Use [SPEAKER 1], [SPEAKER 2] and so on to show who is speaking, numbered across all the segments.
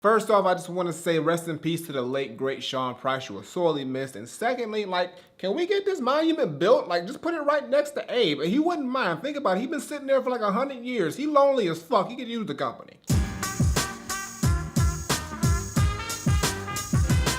[SPEAKER 1] First off, I just want to say rest in peace to the late, great Sean Price. You were sorely missed. And secondly, like, can we get this monument built? Like, just put it right next to Abe. And he wouldn't mind. Think about it. He's been sitting there for like 100 years. He lonely as fuck. He could use the company.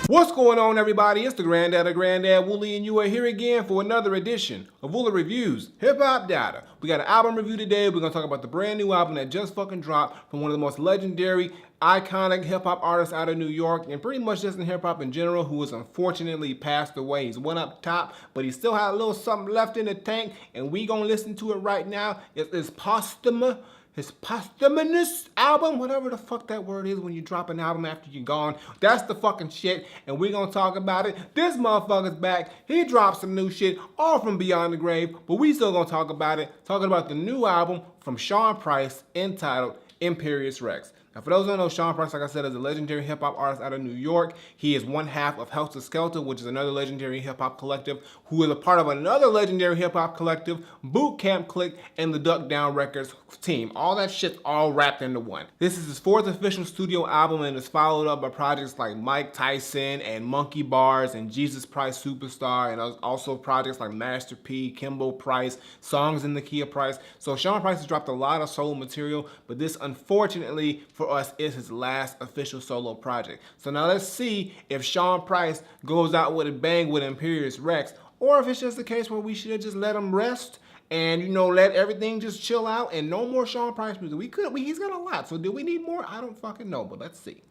[SPEAKER 1] What's going on, everybody? It's the Granddad Woolly, and you are here again for another edition of Woolly Reviews Hip Hop Data. We got an album review today. We're gonna talk about the brand new album that just fucking dropped from one of the most legendary, iconic hip hop artists out of New York, and pretty much just in hip hop in general, who has unfortunately passed away. He's one up top, but he still had a little something left in the tank, and we gonna listen to it right now. It's posthumous. His posthumous album, whatever the fuck that word is when you drop an album after you're gone. That's the fucking shit, and we're gonna talk about it. This motherfucker's back. He dropped some new shit, all from beyond the grave, but we still gonna talk about it. Talking about the new album from Sean Price entitled Imperius Rex. Now, for those who don't know, Sean Price, like I said, is a legendary hip-hop artist out of New York. He is one half of Helter Skelter, which is another legendary hip-hop collective, who is a part of another legendary hip-hop collective, Boot Camp Click, and the Duck Down Records team. All that shit's all wrapped into one. This is his fourth official studio album, and is followed up by projects like Mike Tyson and Monkey Bars and Jesus Price Superstar, and also projects like Master P, Kimbo Price, Songs in the Key of Price. So Sean Price has dropped a lot of solo material, but this, unfortunately, for us, is his last official solo project. So now let's see if Sean Price goes out with a bang with Imperius Rex, or if it's just a case where we should just let him rest and, you know, let everything just chill out and no more Sean Price music. He's got a lot, so do we need more? I don't fucking know, but let's see.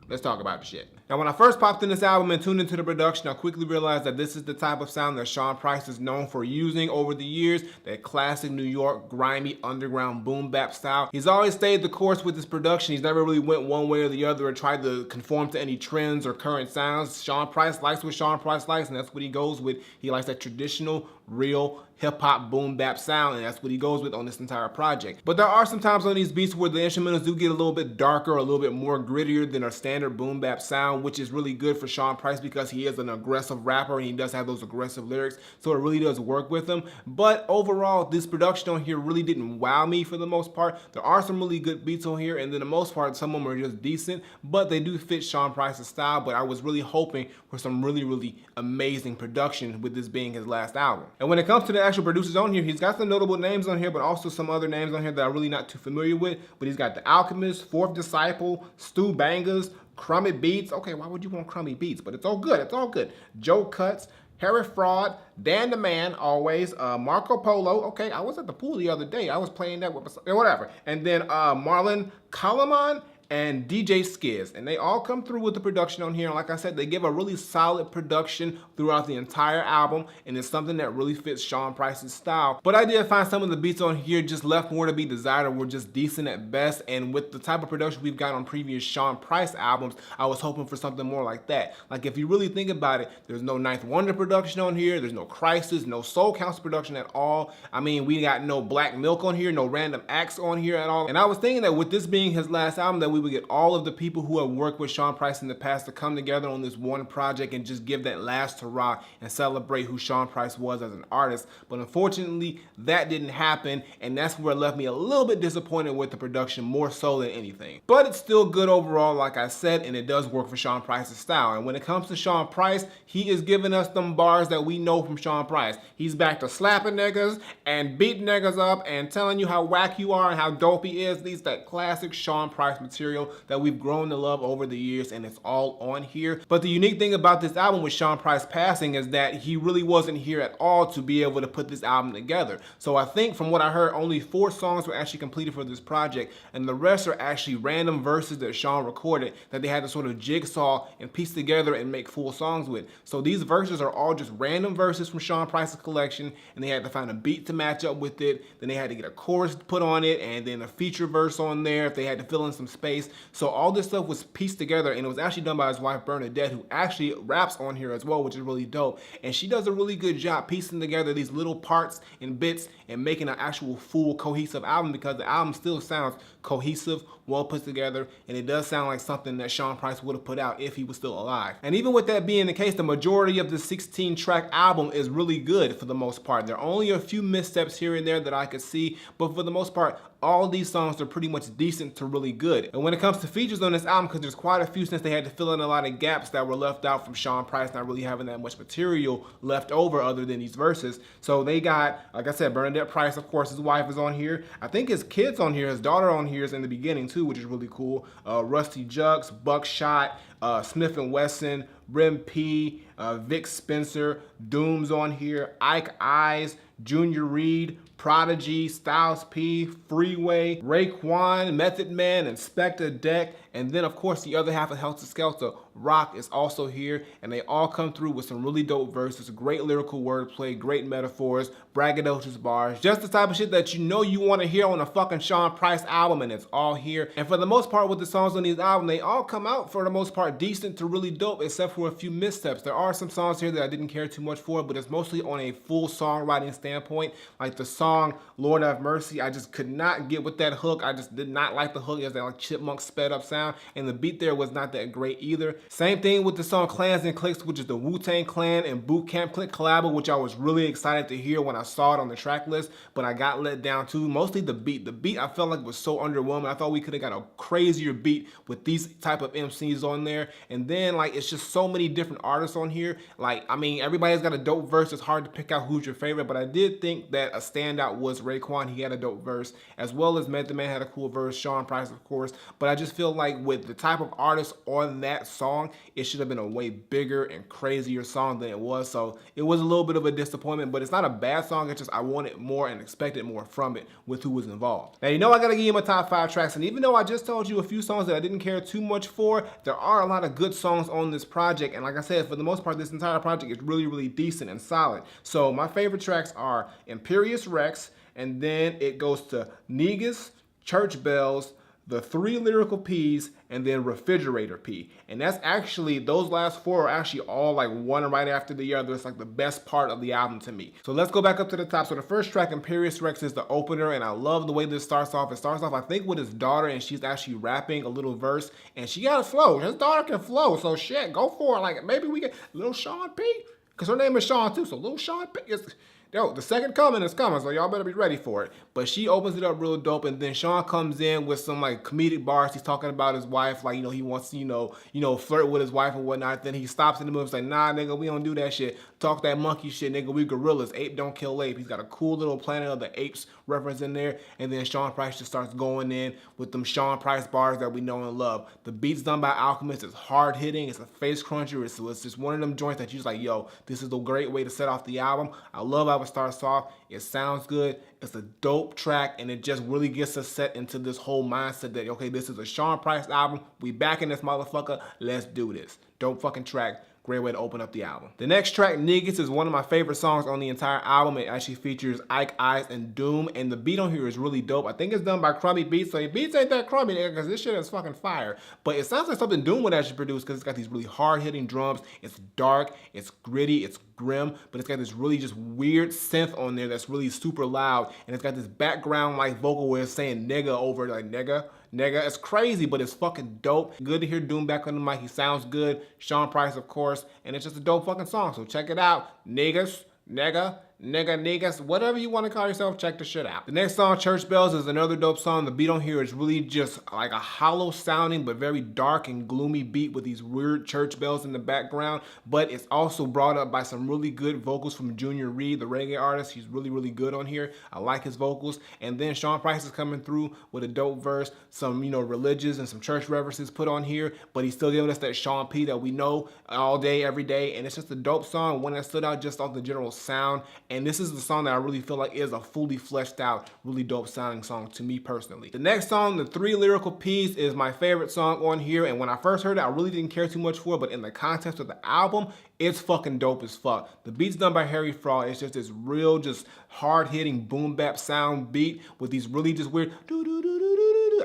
[SPEAKER 1] Let's talk about the shit. Now, when I first popped in this album and tuned into the production, I quickly realized that this is the type of sound that Sean Price is known for using over the years, that classic New York, grimy, underground boom bap style. He's always stayed the course with his production. He's never really went one way or the other or tried to conform to any trends or current sounds. Sean Price likes what Sean Price likes, and that's what he goes with. He likes that traditional, real, hip-hop boom bap sound, and that's what he goes with on this entire project. But there are some times on these beats where the instrumentals do get a little bit darker, a little bit more grittier than a standard boom bap sound, which is really good for Sean Price because he is an aggressive rapper and he does have those aggressive lyrics, so it really does work with him. But overall, this production on here really didn't wow me for the most part. There are some really good beats on here, and then the most part, some of them are just decent, but they do fit Sean Price's style. But I was really hoping for some really amazing production with this being his last album. And when it comes to the actual producers on here, he's got some notable names on here, but also some other names on here that I'm really not too familiar with. But he's got The Alchemist, Fourth Disciple, Stu Bangers, Crummy Beats. Okay, why would you want Crummy Beats? But it's all good, it's all good. Joe Cuts, Harry Fraud, Dan the Man, always, Marco Polo. Okay, I was at the pool the other day. I was playing that with whatever. And then Marlon Kalaman and DJ Skiz, and they all come through with the production on here. And like I said, they give a really solid production throughout the entire album, and it's something that really fits Sean Price's style. But I did find some of the beats on here just left more to be desired, or were just decent at best. And with the type of production we've got on previous Sean Price albums, I was hoping for something more like that. Like, if you really think about it, there's no Ninth Wonder production on here, there's no Crisis, no Soul Council production at all. I mean, we got no Black Milk on here, no Random Acts on here at all. And I was thinking that with this being his last album, that we would get all of the people who have worked with Sean Price in the past to come together on this one project and just give that last hurrah and celebrate who Sean Price was as an artist. But unfortunately, that didn't happen, and that's where it left me a little bit disappointed with the production, more so than anything. But it's still good overall, like I said, and it does work for Sean Price's style. And when it comes to Sean Price, he is giving us them bars that we know from Sean Price. He's back to slapping niggas and beating niggas up and telling you how whack you are and how dope he is. These that classic Sean Price material that we've grown to love over the years, and it's all on here. But the unique thing about this album with Sean Price passing is that he really wasn't here at all to be able to put this album together. So I think from what I heard, only 4 songs were actually completed for this project, and the rest are actually random verses that Sean recorded that they had to sort of jigsaw and piece together and make full songs with. So these verses are all just random verses from Sean Price's collection, and they had to find a beat to match up with it. Then they had to get a chorus put on it, and then a feature verse on there if they had to fill in some space. So all this stuff was pieced together, and it was actually done by his wife Bernadette, who actually raps on here as well, which is really dope. And she does a really good job piecing together these little parts and bits and making an actual full cohesive album, because the album still sounds cohesive, well put together, and it does sound like something that Sean Price would have put out if he was still alive. And even with that being the case, the majority of the 16-track album is really good for the most part. There are only a few missteps here and there that I could see, but for the most part, all these songs are pretty much decent to really good. And when when it comes to features on this album, because there's quite a few since they had to fill in a lot of gaps that were left out from Sean Price not really having that much material left over other than these verses. So they got, like I said, Bernadette Price, of course, his wife is on here. I think his kid's on here, his daughter on here is in the beginning too, which is really cool. Rusty Jux, Buckshot, Smith & Wesson, Rim P, Vic Spencer, Doom's on here, Ike Eyes, Junior Reed, Prodigy, Styles P, Freeway, Raekwon, Method Man, Inspector Deck, and then of course the other half of Helter Skelter, Rock, is also here, and they all come through with some really dope verses, great lyrical wordplay, great metaphors, braggadocious bars, just the type of shit that you know you want to hear on a fucking Sean Price album, and it's all here. And for the most part with the songs on these albums, they all come out for the most part decent to really dope, except for a few missteps. There are some songs here that I didn't care too much for, but it's mostly on a full songwriting standpoint. Like the song Lord Have Mercy, I just could not get with that hook. I just did not like the hook. It has that like chipmunk sped up sound, and the beat there was not that great either. Same thing with the song Clans and Cliques, which is the Wu-Tang Clan and Boot Camp Clique collab, which I was really excited to hear when I saw it on the track list, but I got let down too. Mostly the beat. The beat I felt like was so underwhelming. I thought we could have got a crazier beat with these type of MCs on there. And then like it's just so many different artists on here. Like, I mean, everybody's got a dope verse. It's hard to pick out who's your favorite, but I did think that a standout was Raekwon. He had a dope verse, as well as Method Man had a cool verse, Sean Price, of course. But I just feel like with the type of artists on that song, it should have been a way bigger and crazier song than it was. So it was a little bit of a disappointment, but it's not a bad song. It's just I wanted more and expected more from it with who was involved. Now, you know I gotta give you my top 5 tracks, and even though I just told you a few songs that I didn't care too much for, there are a lot of good songs on this project, and like I said, for the most part, this entire project is really, really decent and solid. So my favorite tracks are Imperius Rex, and then it goes to Negus, Church Bells, the 3 Lyrical P's, and then Refrigerator P. And that's actually, those last 4 are actually all like one right after the other. It's like the best part of the album to me. So let's go back up to the top. So the first track, Imperius Rex, is the opener, and I love the way this starts off. It starts off, I think, with his daughter, and she's actually rapping a little verse, and she got a flow. His daughter can flow, so shit, go for it. Like, maybe we get little Sean P, because her name is Sean too, so little Sean P is... Yo, the second coming is coming, so y'all better be ready for it. But she opens it up real dope, and then Sean comes in with some like comedic bars. He's talking about his wife, like, you know, he wants to, you know, flirt with his wife and whatnot. Then he stops in the movie and says, nah, nigga, we don't do that shit. Talk that monkey shit, nigga, we gorillas. Ape don't kill ape. He's got a cool little Planet of the Apes reference in there. And then Sean Price just starts going in with them Sean Price bars that we know and love. The beat's done by Alchemist. It's hard hitting. It's a face cruncher. It's just one of them joints that you're just like, yo, this is a great way to set off the album. I love how it starts off. It sounds good. It's a dope track, and it just really gets us set into this whole mindset that, okay, this is a Sean Price album. We back in this motherfucker. Let's do this. Dope fucking track. Great way to open up the album. The next track, Negus, is one of my favorite songs on the entire album. It actually features Ike Eyes and Doom, and the beat on here is really dope. I think it's done by Crummy Beats, so beats ain't that crummy, because this shit is fucking fire. But it sounds like something Doom would actually produce, because it's got these really hard-hitting drums. It's dark, it's gritty, it's grim, but it's got this really just weird synth on there that's really super loud, and it's got this background like vocal where it's saying nigga over, like nigga. It's crazy, but it's fucking dope. Good to hear Doom back on the mic. He sounds good. Sean Price, of course, and it's just a dope fucking song. So check it out. Niggas, niggas, whatever you want to call yourself, check the shit out. The next song, Church Bells, is another dope song. The beat on here is really just like a hollow sounding but very dark and gloomy beat with these weird church bells in the background, but it's also brought up by some really good vocals from Junior Reed, the reggae artist. He's really, really good on here. I like his vocals. And then Sean Price is coming through with a dope verse, some, you know, religious and some church references put on here, but he's still giving us that Sean P that we know all day, every day, and it's just a dope song, one that stood out just off the general sound. And this is the song that I really feel like is a fully fleshed out, really dope sounding song to me personally. The next song, the 3 Lyrical P's, is my favorite song on here. And when I first heard it, I really didn't care too much for it, but in the context of the album, it's fucking dope as fuck. The beat's done by Harry Fraud. It's just this real, just hard hitting boom bap sound beat with these really just weird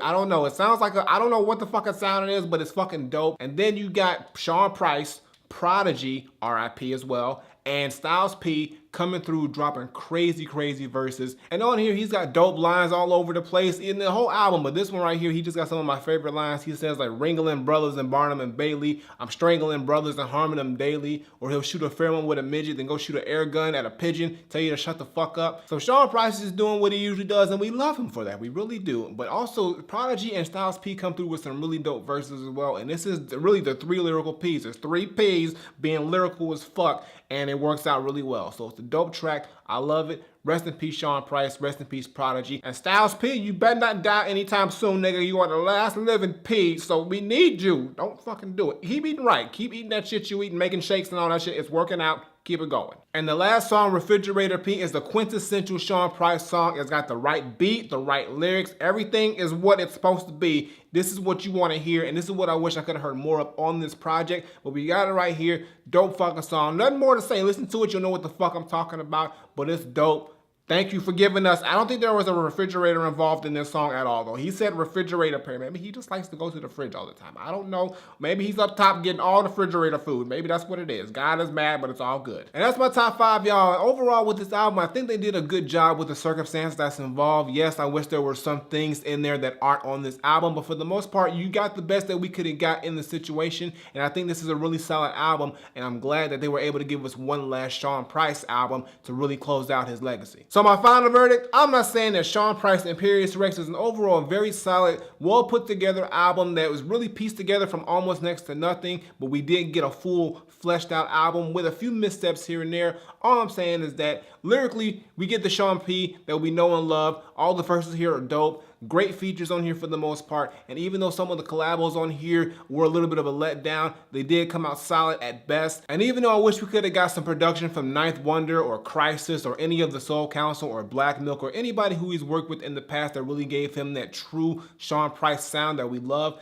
[SPEAKER 1] I don't know. It sounds like I don't know what the fucking sound it is, but it's fucking dope. And then you got Sean Price, Prodigy, R.I.P. as well, and Styles P coming through, dropping crazy verses. And on here, he's got dope lines all over the place in the whole album. But this one right here, he just got some of my favorite lines. He says like, wrangling brothers and Barnum and Bailey. I'm strangling brothers and harming them daily. Or he'll shoot a fair one with a midget, then go shoot an air gun at a pigeon, tell you to shut the fuck up. So Sean Price is doing what he usually does, and we love him for that. We really do. But also, Prodigy and Styles P come through with some really dope verses as well. And this is really the 3 lyrical P's. There's 3 P's being lyrical as fuck, and it works out really well. So it's a dope track. I love it. Rest in peace, Sean Price. Rest in peace, Prodigy. And Styles P, you better not die anytime soon, nigga. You are the last living P, so we need you. Don't fucking do it. Keep eating right. Keep eating that shit you eating, making shakes and all that shit. It's working out. Keep it going. And the last song, Refrigerator P, is the quintessential Sean Price song. It's got the right beat, the right lyrics. Everything is what it's supposed to be. This is what you want to hear, and this is what I wish I could have heard more of on this project. But we got it right here. Dope fucking song. Nothing more to say. Listen to it. You'll know what the fuck I'm talking about. But it's dope. Thank you for giving us. I don't think there was a refrigerator involved in this song at all, though. He said refrigerator pair. Maybe he just likes to go to the fridge all the time. I don't know. Maybe he's up top getting all the refrigerator food. Maybe that's what it is. God is mad, but it's all good. And that's my top 5, y'all. Overall, with this album, I think they did a good job with the circumstance that's involved. Yes, I wish there were some things in there that aren't on this album, but for the most part, you got the best that we could have got in the situation. And I think this is a really solid album, and I'm glad that they were able to give us one last Sean Price album to really close out his legacy. So my final verdict, I'm not saying that Sean Price Imperius Rex is an overall very solid, well put together album that was really pieced together from almost next to nothing, but we did get a full fleshed out album with a few missteps here and there. All I'm saying is that lyrically, we get the Sean P that we know and love. All the verses here are dope. Great features on here for the most part, and even though some of the collabos on here were a little bit of a letdown, they did come out solid at best. And even though I wish we could have got some production from Ninth Wonder or Crisis or any of the Soul Council or Black Milk or anybody who he's worked with in the past that really gave him that true Sean Price sound that we love,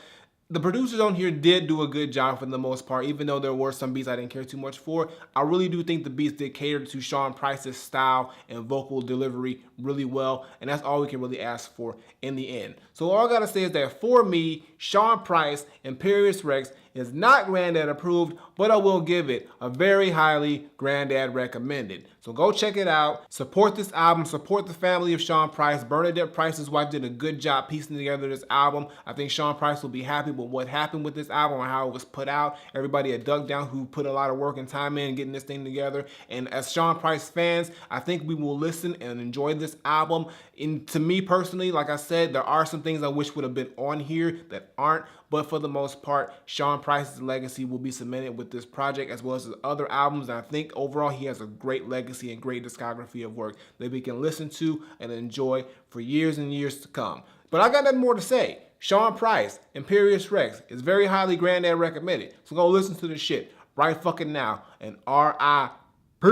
[SPEAKER 1] the producers on here did do a good job for the most part, even though there were some beats I didn't care too much for. I really do think the beats did cater to Sean Price's style and vocal delivery really well, and that's all we can really ask for in the end. So all I gotta say is that for me, Sean Price, Imperius Rex, is not Granddad approved, but I will give it a very highly Granddad recommended. So go check it out. Support this album. Support the family of Sean Price. Bernadette Price's wife did a good job piecing together this album. I think Sean Price will be happy with what happened with this album and how it was put out. Everybody at Dug Down who put a lot of work and time in getting this thing together. And as Sean Price fans, I think we will listen and enjoy this album. And to me personally, like I said, there are some things I wish would have been on here that aren't. But for the most part, Sean Price's legacy will be cemented with this project as well as his other albums. And I think overall he has a great legacy and great discography of work that we can listen to and enjoy for years and years to come. But I got nothing more to say. Sean Price, Imperius Rex, is very highly Granddad recommended. So go listen to this shit right fucking now. And R.I.P.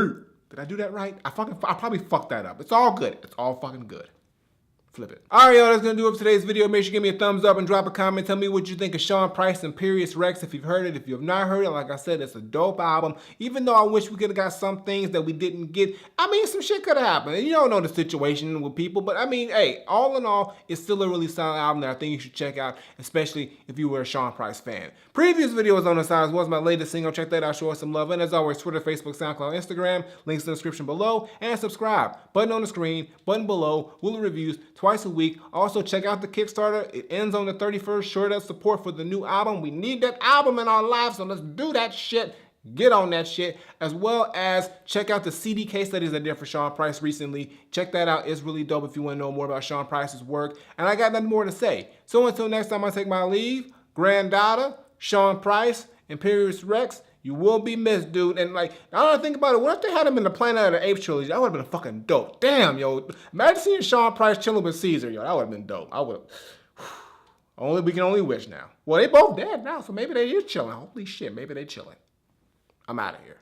[SPEAKER 1] Did I do that right? I probably fucked that up. It's all good. It's all fucking good. Flip it. All right, y'all, that's going to do it for today's video. Make sure you give me a thumbs up and drop a comment. Tell me what you think of Sean Price and Imperius Rex if you've heard it. If you have not heard it, like I said, it's a dope album. Even though I wish we could have got some things that we didn't get. I mean, some shit could have happened. And you don't know the situation with people. But, I mean, hey, all in all, it's still a really solid album that I think you should check out, especially if you were a Sean Price fan. Previous videos on the side as well as my latest single. Check that out. Show us some love. And as always, Twitter, Facebook, SoundCloud, Instagram. Links in the description below. And subscribe. Button on the screen. Button below. Woolly Reviews twice a week. Also, check out the Kickstarter. It ends on the 31st. Show that support for the new album. We need that album in our lives, so let's do that shit. Get on that shit. As well as check out the CD case studies I did for Sean Price recently. Check that out. It's really dope if you want to know more about Sean Price's work. And I got nothing more to say. So until next time I take my leave, Granddad, Sean Price, Imperius Rex, you will be missed, dude. And like, I don't think about it. What if they had him in the Planet of the Apes trilogy? That would have been fucking dope. Damn, yo. Imagine seeing Sean Price chilling with Caesar, yo. That would have been dope. I would have. We can only wish now. Well, they both dead now, so maybe they is chilling. Holy shit, maybe they chilling. I'm out of here.